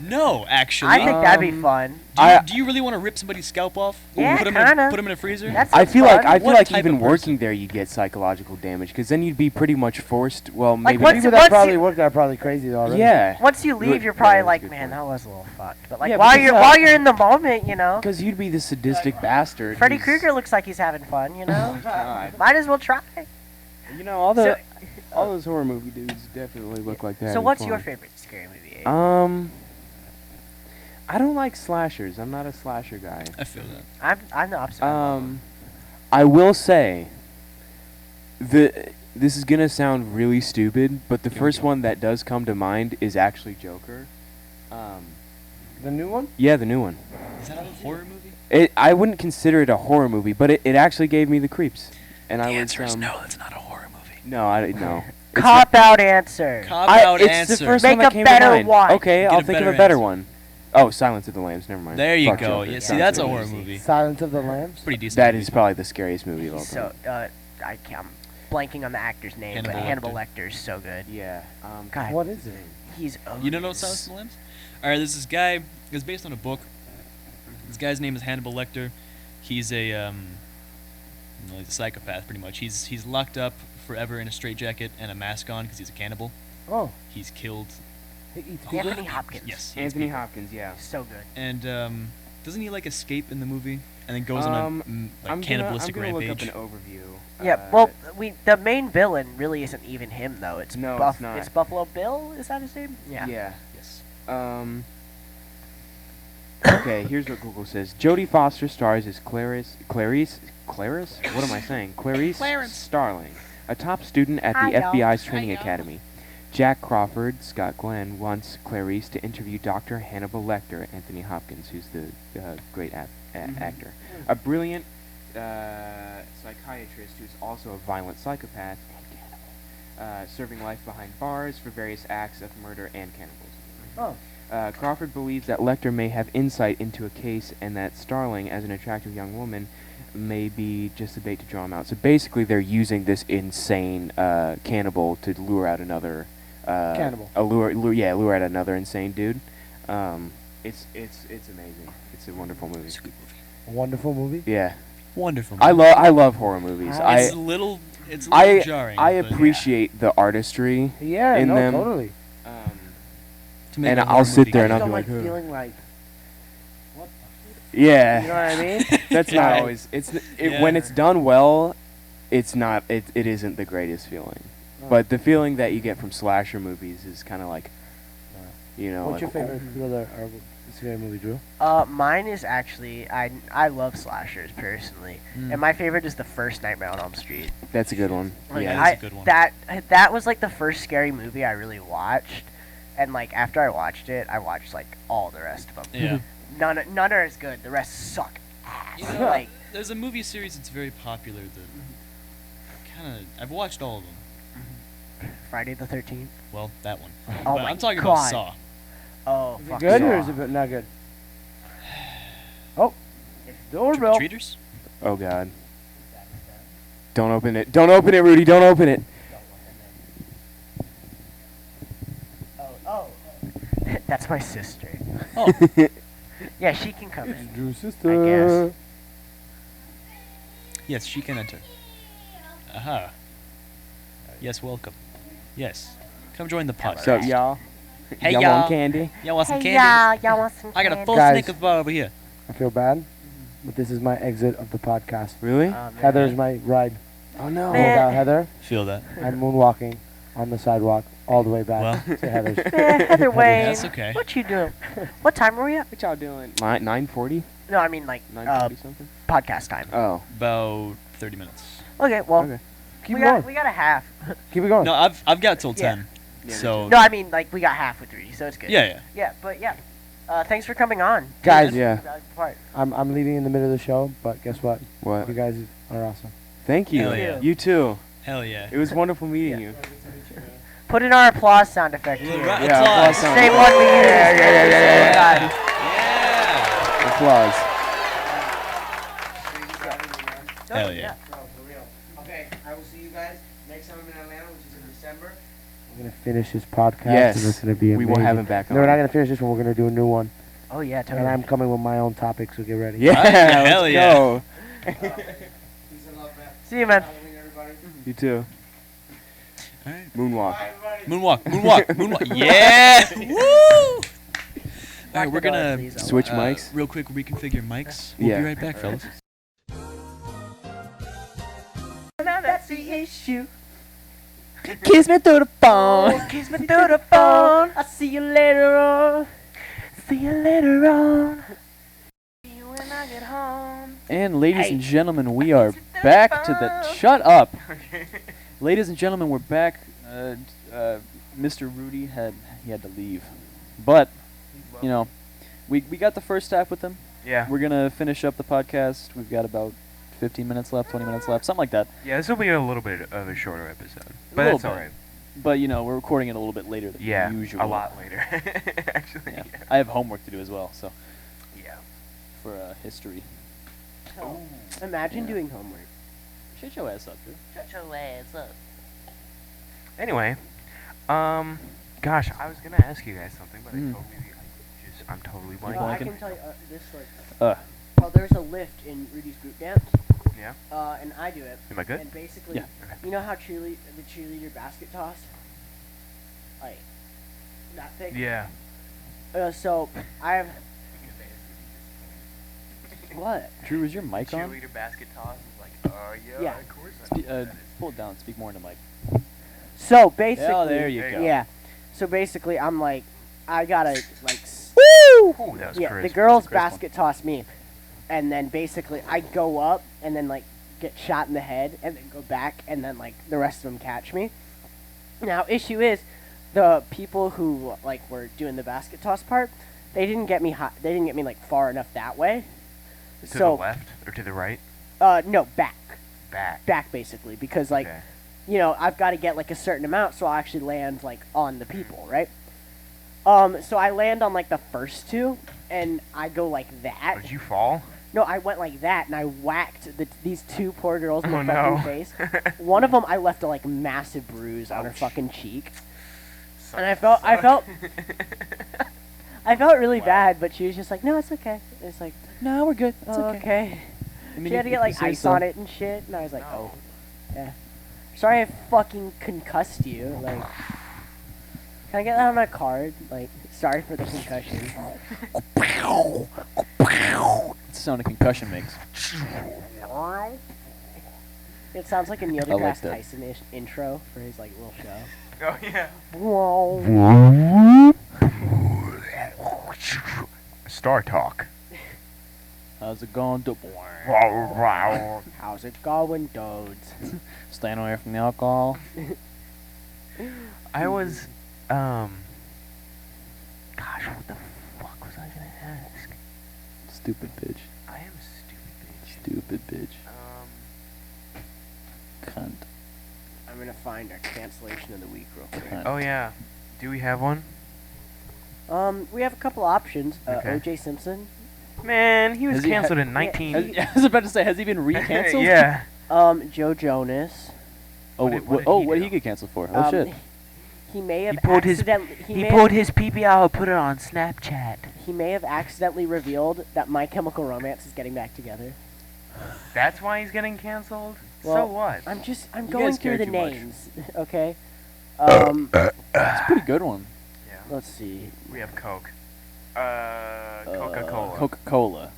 No, actually. I think that'd be Um, fun. Do you really want to rip somebody's scalp off? Yeah, put him kinda. Put him in a freezer? That's I feel like What type even of person? working there you'd get psychological damage because then you'd be pretty much forced. Well, maybe once- People once that probably you- work there are probably crazy though. Already. yeah, Once you leave, Good- you're probably yeah, that's a like, good man, point. that was a little fucked. But like Yeah, while because, while you're in the moment, because you'd be the sadistic bastard. Freddy who's- Krueger looks like he's having fun. God. Might as well try. All So- all those horror movie dudes definitely look like that. So what's your favorite scary movie? I don't like slashers. I'm not a slasher guy. I feel that. I'm the opposite. I will say, This is gonna sound really stupid, but the first one that does come to mind is actually Joker. The new one? Yeah, the new one. Is that a horror movie? I wouldn't consider it a horror movie, but it actually gave me the creeps. And The I was answer is no, it's not a horror movie. no. It's Cop out answer. Cop out it's answer. the first Make one that a came better to mind. one. Okay, Get I'll a think of better a better answer. one. Oh, Silence of the Lambs. Never mind. There you Fuck go. Joker. Yeah, see, Sounds that's a really horror easy. movie. Silence of the Lambs? Pretty decent. That movie. is probably the scariest movie of all time. So, I'm blanking on the actor's name, Hannibal but Hannibal Lecter. Lecter's so good. Yeah. God, What is it? he's. You don't know Silence of the Lambs? All right, there's this guy. It's based on a book. This guy's name is Hannibal Lecter. He's a he's a psychopath, pretty much. He's locked up forever in a straitjacket and a mask on because he's a cannibal. Oh, He's killed. he eats people? Anthony Hopkins. Yes, he eats Anthony people. Hopkins. Yeah. So good. And doesn't he like escape in the movie and then goes on a cannibalistic I'm gonna rampage? look up an overview. Yeah, well, the main villain really isn't even him though. It's No, it's not. It's Buffalo Bill. Is that his name? Yeah. Yeah. Yes. Okay, here's what Google says. Jodie Foster stars as Clarice? What am I saying? Clarice Starling, a top student at the FBI's training academy. Jack Crawford, Scott Glenn, wants Clarice to interview Dr. Hannibal Lecter, Anthony Hopkins, who's the great actor. A brilliant psychiatrist who's also a violent psychopath and cannibal, serving life behind bars for various acts of murder and cannibalism. Oh. Crawford believes that Lecter may have insight into a case and that Starling, as an attractive young woman, may be just a bait to draw him out. So basically they're using this insane cannibal to lure out another... Cannibal. Lure out another insane dude. It's amazing. It's a wonderful movie. It's a good movie. A wonderful movie? Yeah. Wonderful. I love horror movies. It's a little jarring. I but appreciate the artistry Yeah, in no, them. totally. to make and a I'll horror sit movie there I and just I'll don't be like like, feeling like, yeah. you know what I mean? That's Yeah. not always. Yeah. When it's done well, it's not. It isn't the greatest feeling. Oh. But the feeling that you get from slasher movies is kind of like, you know. What's your like, favorite thriller or scary movie, Drew? Mine is actually I love slashers personally, and my favorite is the first Nightmare on Elm Street. That's a good one. Like, Yeah, I, that's a good one. That was like the first scary movie I really watched, and like after I watched it, I watched like all the rest of them. Yeah. None are as good. The rest suck ass. You know, Like there's a movie series that's very popular that kind of I've watched all of them. Friday the 13th. Well, that one. Oh But my I'm talking God. about Saw. Oh, Is it fuck good Saw. or is it not good? Oh, doorbell. Treaters? Oh God. Don't open it. Don't open it, Rudy. Don't open it. Oh. That's my sister. Oh, Yeah, she can come in. Drew's sister. yes, she can enter. Aha. Yes, welcome. Yes. Come join the pod. What's up, y'all? Hey, y'all y'all. want candy? Y'all want some Hey, candy? y'all want some I got a candy? full Guys. Snickers bar over here. I feel bad, but this is my exit of the podcast. Really? Heather's my ride. Oh no. Man. Without Heather, Feel that. I'm moonwalking on the sidewalk all the way back Well. to Heather's. Heather Wayne. That's okay. What you doing? What time were we at? What y'all doing? 9:40? No, I mean like 9:40 something? podcast time. Oh. About 30 minutes. Okay, well, Okay. Keep we it going. got a half. Keep it going. No, I've got till Yeah. 10. Yeah, So No, I mean like we got half with Rudy, so it's good. yeah. Yeah, but yeah. Thanks for coming on. Guys, Yeah. Part. I'm leaving in the middle of the show, but guess what? What? You guys are awesome. Thank you. Hell yeah. You too. Hell yeah. It was wonderful meeting Yeah. you. Put in our applause sound effect Little here. ra- Yeah, applause. applause sound. Same one we used. Yeah. Yeah. Applause. Hell yeah. Okay, I will see you guys next time I'm in Atlanta, which is in December. We're gonna finish this podcast. Yes. And it's gonna be We amazing. will have him back No, on. we're not gonna finish this one. We're gonna do a new one, Oh yeah, totally. and I'm coming with my own topic. So get ready. Yeah, Yeah, hell let's yeah. go. Peace and love, man. See you, man. Halloween, everybody. You too. All right. Moonwalk. Moonwalk. Yeah. Woo! All right, we're Lock the door, gonna please. Switch mics. real quick reconfigure mics. We'll Yeah. be right back, fellas. That's the issue. Kiss me through the phone. Kiss me through the phone. I'll see you later on. See you later on. See you when I get home. And ladies Hey. and gentlemen, we are back to the Shut Up Ladies and gentlemen, we're back. Mr. Rudy had to leave, but you know, we got the first half with him. Yeah. We're gonna finish up the podcast. We've got about 15 minutes left, 20 minutes left, something like that. Yeah, this will be a little bit of a shorter episode, A but little that's all bit. right. But you know, we're recording it a little bit later than Yeah, usual. a lot later, actually. Yeah. I have homework to do as well, so Yeah. for history. Oh. Imagine Yeah. doing homework. Shut your ass up, Drew. Shut your ass up. Anyway, gosh, I was gonna ask you guys something, but I'm totally You're blanking. I blanking? can tell you this story. Uh, Well, there's a lift in Rudy's group dance, Yeah. and I do it. Am I good? And basically, Yeah. you know how the cheerleader basket toss? Like, that thing? Yeah. So, I have... What? Drew, is your mic on? Cheerleader basket toss is like, Yeah. of course I know what that is. Pull it down. Speak more into mic. So, basically... Oh, there you go. Yeah. So, basically, I'm like, I gotta, like... Ooh, that was Yeah, crisp. the girls Crisp one. basket toss me. And then, basically, I go up and then, like, get shot in the head and then go back and then, like, the rest of them catch me. Now, issue is, the people who, like, were doing the basket toss part, they didn't get me they didn't get me, like, far enough that way. To the left or to the right? No, back. Back. Back, basically, because, like, Okay. you know, I've got to get, like, a certain amount so I'll actually land, like, on the people, right? So I land on, like, the first two, and I go like that. Did you fall? No, I went like that, and I whacked these two poor girls in the Oh, fucking no. face. One of them, I left a, like, massive bruise on her Ouch. fucking cheek. Suck- And I felt really Wow. bad, but she was just like, no, it's okay. It's like, No, we're good. It's oh, okay. okay. I mean, She had to if get, you like, say ice so. on it and shit, and I was like, No. oh, yeah. Sorry I fucking concussed you, like... Can I get that on a card? Like, sorry for the concussion. It's the sound a concussion makes. It sounds like a Neil I like deGrasse that. Tyson-ish intro for his, like, little show. Oh, yeah. Whoa. Star Talk. How's it going? How's it going, dudes? Staying away from the alcohol. I was, gosh, what the fuck was I gonna ask? Stupid bitch. I am a stupid bitch. Stupid bitch. Cunt. I'm gonna find our cancellation of the week real quick. Cunt. Oh yeah. Do we have one? We have a couple options. Okay. O.J. Simpson. Man, he was Has he canceled in yeah, 19. I was about to say, has he been re-canceled? Yeah. Joe Jonas. Oh, What did- what did oh, he what did do? he get canceled for? Oh shit. He may have pulled his- accidentally. He may pulled have, his PPI out and put it on Snapchat. He may have accidentally revealed that My Chemical Romance is getting back together. That's why he's getting canceled? So Well, what? I'm You going guys through care the too much. names, okay? It's a pretty good one. Yeah. Let's see. We have Coke. Coca-Cola. Coca-Cola.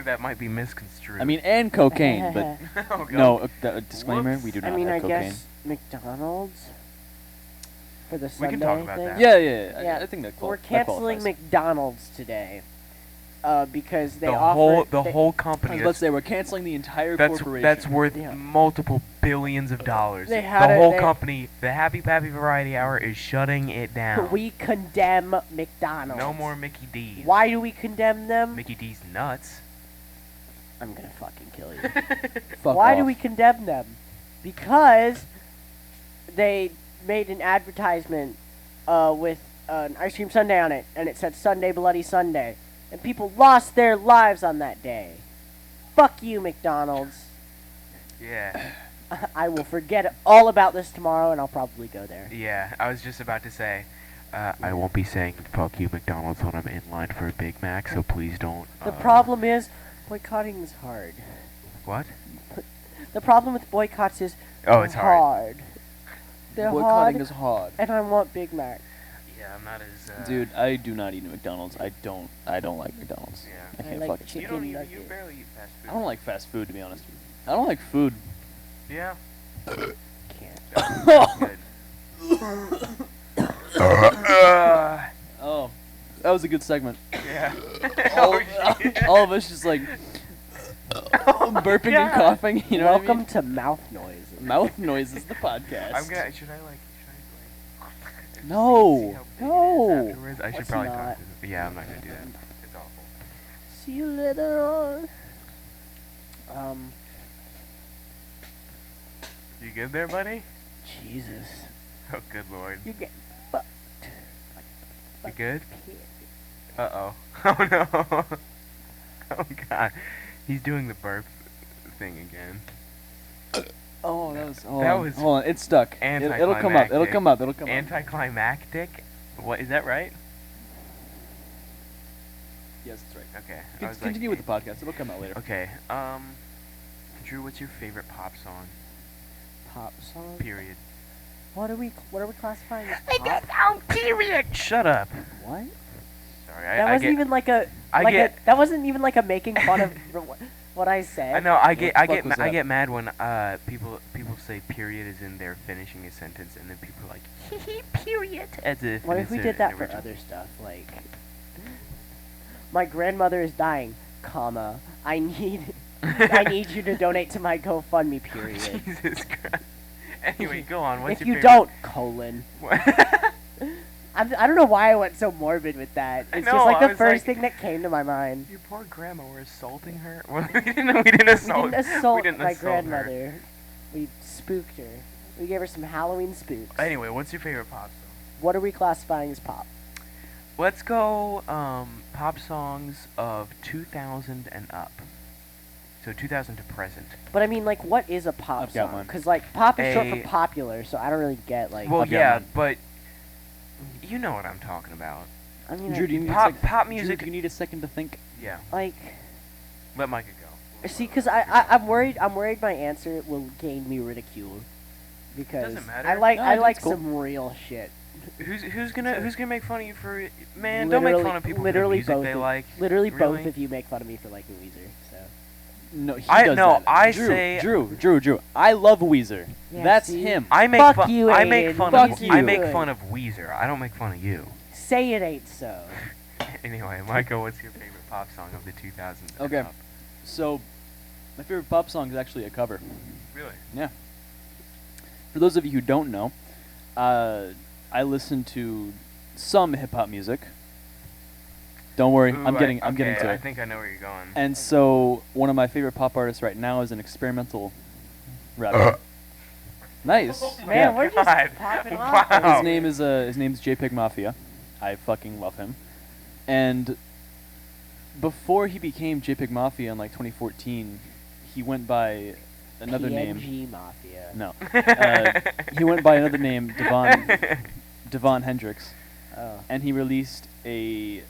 That might be misconstrued. I mean, and cocaine, but Oh, no. God. Disclaimer: Whoops. we do I not mean, I have cocaine. guess McDonald's for the We Sunday can talk about thing. that. Yeah. I think that We're that canceling qualifies. McDonald's today because they the offer whole company. Let's say we're canceling the entire That's corporation. worth Yeah. multiple billions of dollars. They had The it- whole they- company, the Happy Pappy Variety Hour, is shutting it down. we condemn McDonald's. No more Mickey D's. Why do we condemn them? Mickey D's nuts. I'm gonna fucking kill you. Fuck Why off. do we condemn them? Because they made an advertisement with an ice cream sundae on it, and it said Sunday Bloody Sunday, and people lost their lives on that day. Fuck you, McDonald's. Yeah. I will forget all about this tomorrow, and I'll probably go there. Yeah, I was just about to say, I won't be saying fuck you McDonald's when I'm in line for a Big Mac, so please don't. The problem is, boycotting is hard. What? The problem with boycotts is Oh, it's hard. hard. They're Boycotting hard, is hard. and I want Big Mac. Yeah, I'm not as. Dude, I do not eat McDonald's. I don't like McDonald's. Yeah. I can't like fucking. chicken. You don't eat. You nugget. barely eat fast food. I don't like fast food, to be honest. I don't like food. Yeah. Can't. That's good. Oh, that was a good segment. Yeah. all, Oh, shit. all of us just like burping and God. coughing. You know Welcome what to Mouth Noises. Mouth noises, the podcast. Should I like? No. See how big it is No. afterwards? I should Let's probably not. talk to them. Yeah, I'm not gonna do that. It's awful. See you later on. You good there, buddy? Jesus. Oh, good lord. You get You good? Uh-oh. Oh, no. Oh, God. He's doing the burp thing again. Oh, that was. Hold That on. was Hold on. It's stuck. It'll come up. It'll come up. It'll come up. Anticlimactic? What, is that right? Yes, that's right. Okay. I Con- was continue like, with the podcast. It'll come out later. Okay. Drew, what's your favorite pop song? pop song. Period. What are we classifying as pop? Period. Shut up. What? Sorry, That I wasn't get. even like a. I like get. that wasn't even like a making fun of what I said. I know. I get. I fuck get. was I that? get mad when people say period is in there finishing a sentence, and then people are like period as if. What if it's we a- did that an for original. other stuff? Like, my grandmother is dying, comma, I need you to donate to my GoFundMe, period. Jesus Christ. Anyway, go on. What's If your you favorite? don't, colon. I don't know why I went so morbid with that. I It's know, just like I the was first like- thing that came to my mind. Your poor grandma. We're assaulting her. Well, we didn't assault. We didn't assault we didn't my assault her. grandmother. We spooked her. We gave her some Halloween spooks. Anyway, what's your favorite pop song? What are we classifying as pop? Let's go pop songs of 2000 and up. So 2000 to present. But I mean, like, what is a pop I've got song? one. Because, like, pop is short A- for popular, so I don't really get, like... Well, I've got yeah, one. but you know what I'm talking about. I mean, Drew, do you need Pop- a sec- pop Drew, music- do you need a second to think? Yeah. like... Let Micah go. See, because I'm worried my answer will gain me ridicule. Because Doesn't matter. I like No, I that's like cool. some real shit. Who's gonna make fun of you for? Man, don't make fun of people for the literally music both they of, like. Literally Really? both of you make fun of me for liking Weezer. So No, he I- does no, that. I Drew, say- Drew. I love Weezer. Yeah, That's see? him. I make Fuck fun. you, I make Aiden. fun Fuck of. you. I make fun of Weezer. I don't make fun of you. say it ain't so. Anyway, Micah, what's your favorite pop song of the 2000s? and Okay. up? So, my favorite pop song is actually a cover. Really? Yeah. For those of you who don't know, I listen to some hip hop music. Don't worry, Ooh, I'm getting to I it. think I know where you're going. And so, one of my favorite pop artists right now is an experimental rapper. Nice. Man, Yeah. we're just God. popping off. Wow. His name is JPEG Mafia. I fucking love him. And before he became JPEG Mafia in like 2014, he went by another name. PNG Mafia. No. He went by another name, Devon Hendricks, Oh. and he released a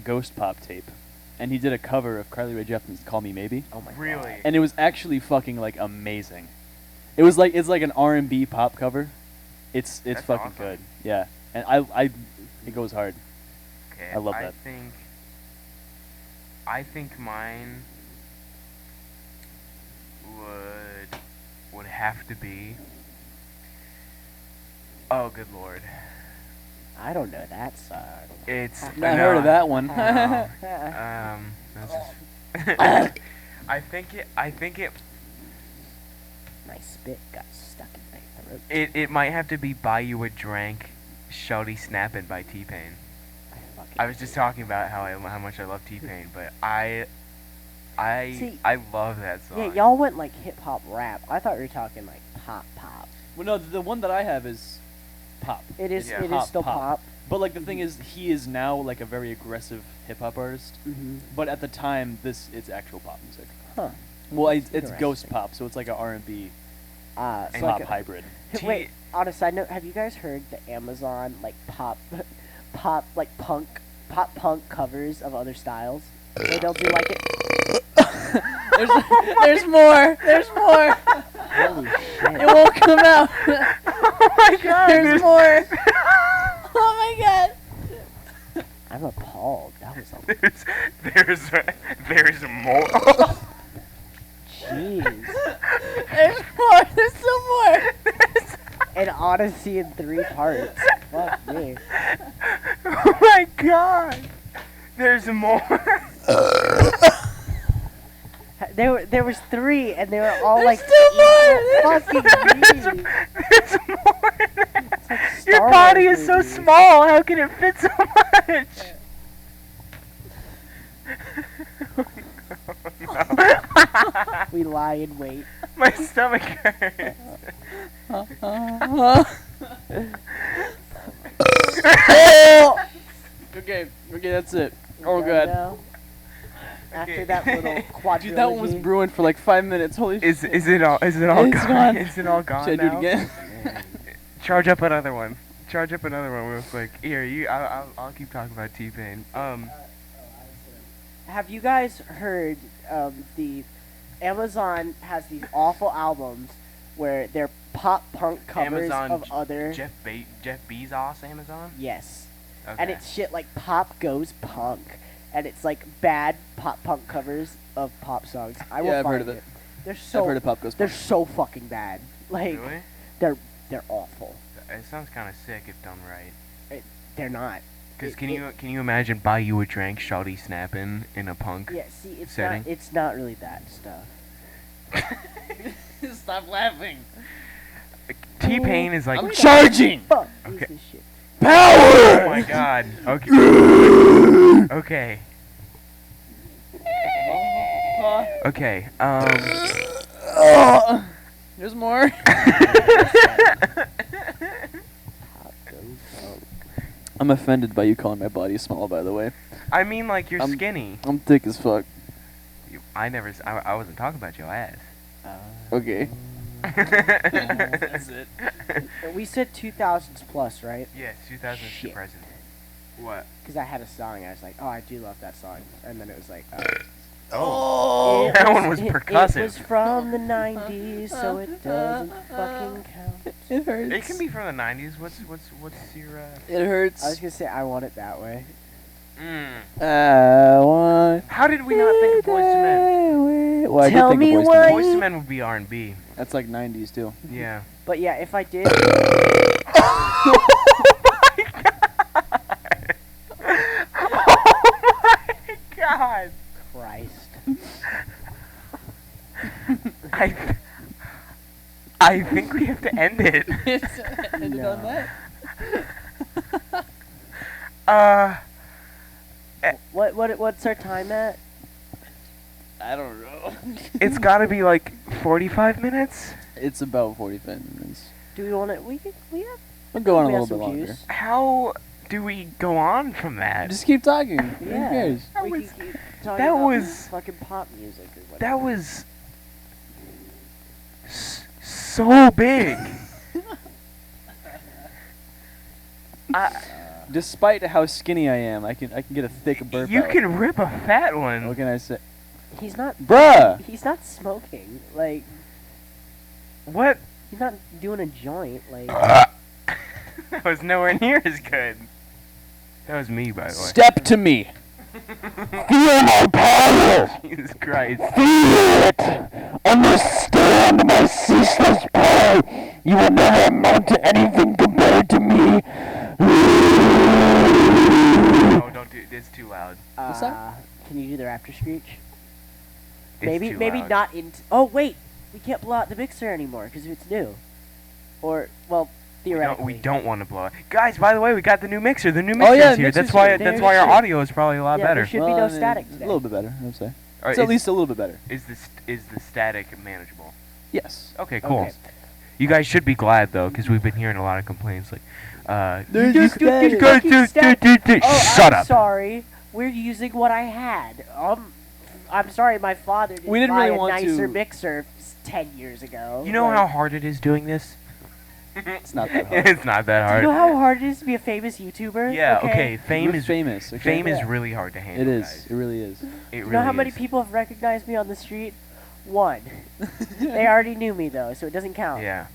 ghost pop tape, and he did a cover of Carly Rae Jepsen's "Call Me Maybe," Oh my Really? god. and it was actually fucking like amazing. It's like an R&B pop cover. It's That's fucking awesome. good. Yeah, and I it goes hard. Okay, I love that. I think mine would have to be. Oh, good lord! I don't know that song. It's. I've not heard of that one. I know. That's just I think it. My spit got stuck in my throat. It might have to be "Buy You a Drink," "Shawty Snappin'" by T-Pain. I was just talking about how much I love T-Pain, but I See- love that song. Yeah, y'all went like hip hop rap. I thought you were talking like pop. Well, no, the one that I have is pop. It is. Yeah. It is Pop, still pop. pop. But like the thing is, he is now like a very aggressive hip hop artist. Mm-hmm. But at the time, it's actual pop music. Huh. Well, it's ghost Interesting. pop, so it's like a R&B So And pop like hybrid. wait, on a side note, have you guys heard the Amazon like pop like pop punk covers of other styles? They'll do like it. There's more. There's more. Holy shit! It won't come out. Oh my god! There's more. Oh my god. I'm appalled. That was a There's more. jeez. There's more. There's still more. An Odyssey in 3 parts. Fuck me. Oh my god! There's more. There was 3, and they were all like. still equal fucking There's mean. There's more. It's like Your Star body Wars is so movies. small. How can it fit so much? We lie in wait. My stomach hurts. Okay, that's it. Oh Done god. now? After Okay. that little quadrilogy. Dude, that one was brewing for like 5 minutes. Holy shit. Is it all It's gone? gone. Is it all gone Should I do it now? again? Charge up another one. Charge up another one real quick. Here, I'll keep talking about T-Pain. Have you guys heard the Amazon has these awful albums where they're pop punk covers Amazon of other Jeff Bezos Amazon. yes, Okay. and it's shit like Pop Goes Punk, and it's like bad pop punk covers of pop songs. I will Yeah, I've find heard of it. They're so I've heard of Pop Goes they're Punk. so fucking bad. Like Really? they're awful. It sounds kind of sick if done right. They're not. Cause It- can you imagine buy you a drink, shawty snapping in a punk? Yeah, see, it's setting? not. It's not really that stuff. Stop laughing. T-Pain is like I'm charging. Fuck Okay. is this shit. Oh my god. Okay. Okay. Okay. There's more. I'm offended by you calling my body small, by the way. I mean, like you're I'm- skinny. I'm thick as fuck. I wasn't talking about your ass. Okay. That's it. We said 2000s plus, right? Yes, 2000s to Shit. present. What? Because I had a song, I was like, oh, I do love that song. And then it was like, Oh, It that one was It percussive. was from the 90s, so it doesn't fucking count. It hurts. It can be from the 90s. What's your It hurts. I was going to say, I want it that way. I want. How did we not think of Boys to Men? Well, I Tell did think me of Boyz II why Men. Boys to Men would be R&B. That's like 90s too. Yeah. But yeah, if I did, Oh my god. Christ. I think we have to end it. Ended No. on that. What's our time at? I don't know. It's got to be like 45 minutes. It's about 45 minutes. Do we want to? We have. We'll go on a we have little bit some longer. juice. How do we go on from that? Just keep talking. Who Yeah. cares? That We was- can keep talking that about was- fucking pop music or whatever. That was so big. Despite how skinny I am, I can get a thick burp. You out. can rip a fat one. What can I say? He's not. Bruh! He's not smoking. Like What? he's not doing a joint. Like That was nowhere near as good. That was me, by the way. Step to me. Feel my power. Jesus Christ. Feel it. Understand my ceaseless power. You will never amount to anything compared to me. No, don't do it. It's too loud. What's that? Can you do the raptor screech? It's maybe too maybe loud. not in. Oh wait, we can't blow out the mixer anymore because it's new. Or well, theoretically. We don't want to blow it. Guys, by the way, we got the new mixer. The new Oh, mixer's yeah, the here. mixer's That's why here. that's There why it our is. audio is probably a lot Yeah, there better. should be no static A today. little bit better, I would say. Or It's at is- least a little bit better. Is the static manageable? Yes. Okay, cool. Okay. You guys should be glad though, because we've been hearing a lot of complaints like, There's You just just- static. fucking static. Oh, shut I'm up. sorry. We're using what I had. I'm sorry, my father didn't We didn't buy really a want nicer to- mixer 10 years ago. You know Like, how hard it is doing this? It's not that hard. It's not that Do hard. you know how hard it is to be a famous YouTuber? Yeah, okay. Fame We're is famous. Okay? fame is Yeah. really hard to handle. It is. Guys. It really is. It You really know how many is. people have recognized me on the street? One. They already knew me though, so it doesn't count. Yeah.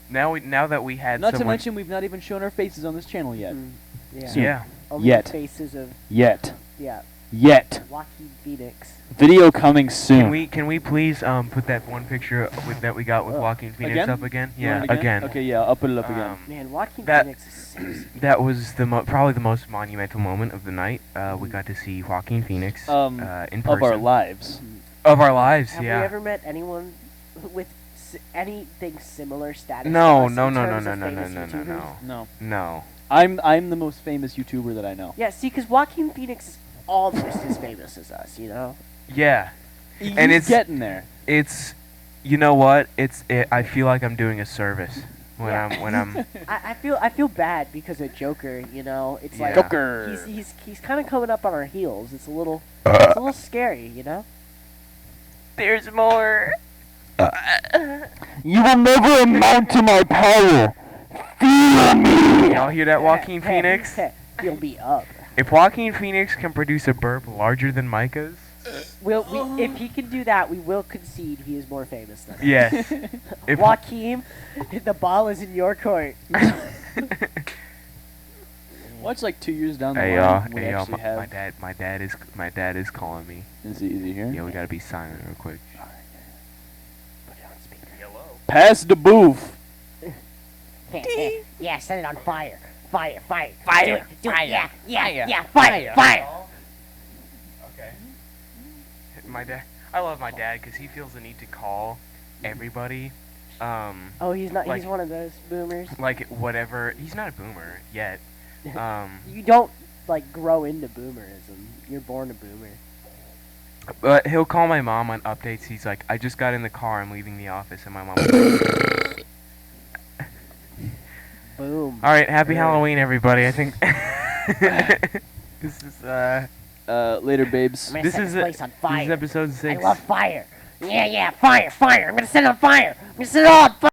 Now that we had Not to someone. mention, we've not even shown our faces on this channel yet. Mm, yeah. Soon. Yeah. Only Yet. the faces of Yet. yeah, Yet. Joaquin Phoenix. Video coming soon. Can we please put that one picture that we got with Oh. Joaquin Phoenix Again? up again? You want Yeah, it again. Okay, yeah, I'll put it up again. Man, Joaquin That- Phoenix is sexy. That was probably the most monumental moment of the night. We got to see Joaquin Phoenix in person. Of our lives. Of our lives, Have yeah. we ever met anyone with anything similar status? No, to us no, in no, no, terms no, of no, no, famous no, no, YouTubers? no. No. No. I'm the most famous YouTuber that I know. Yeah, see, because Joaquin Phoenix is almost as famous as us, you know? Yeah. He's And it's- getting there. It's, you know what? I feel like I'm doing a service when Yeah. I'm. I feel bad because of Joker, you know? It's like Yeah. Joker. he's kind of coming up on our heels. It's a little scary, you know? There's more. You will never amount to my power. Fear me. Y'all hear that, Joaquin Phoenix? He'll be up. If Joaquin Phoenix can produce a burp larger than Micah's, If he can do that, we will concede he is more famous than us. yes. If Joaquin, the ball is in your court. Watch like 2 years down the Hey line. y'all, we hey y'all, actually have. my dad is calling me. Is he here? Yeah, we gotta be silent real quick. Put it on speaker. Pass the booth. Yeah, set it on fire. Fire. Do it. Yeah, Fire. fire. Okay. My dad, I love my dad because he feels the need to call everybody. Oh, he's not. Like- He's one of those boomers. Like whatever. He's not a boomer yet. You don't like grow into boomerism. You're born a boomer. But he'll call my mom on updates. He's like, I just got in the car. I'm leaving the office, and my mom. Boom. All right, happy Yeah. Halloween, everybody. I think this is Later, babes. I'm gonna this set is this place on fire. this is episode I 6. love fire. Yeah, fire. I'm gonna set it on fire. I'm gonna set it all on fire.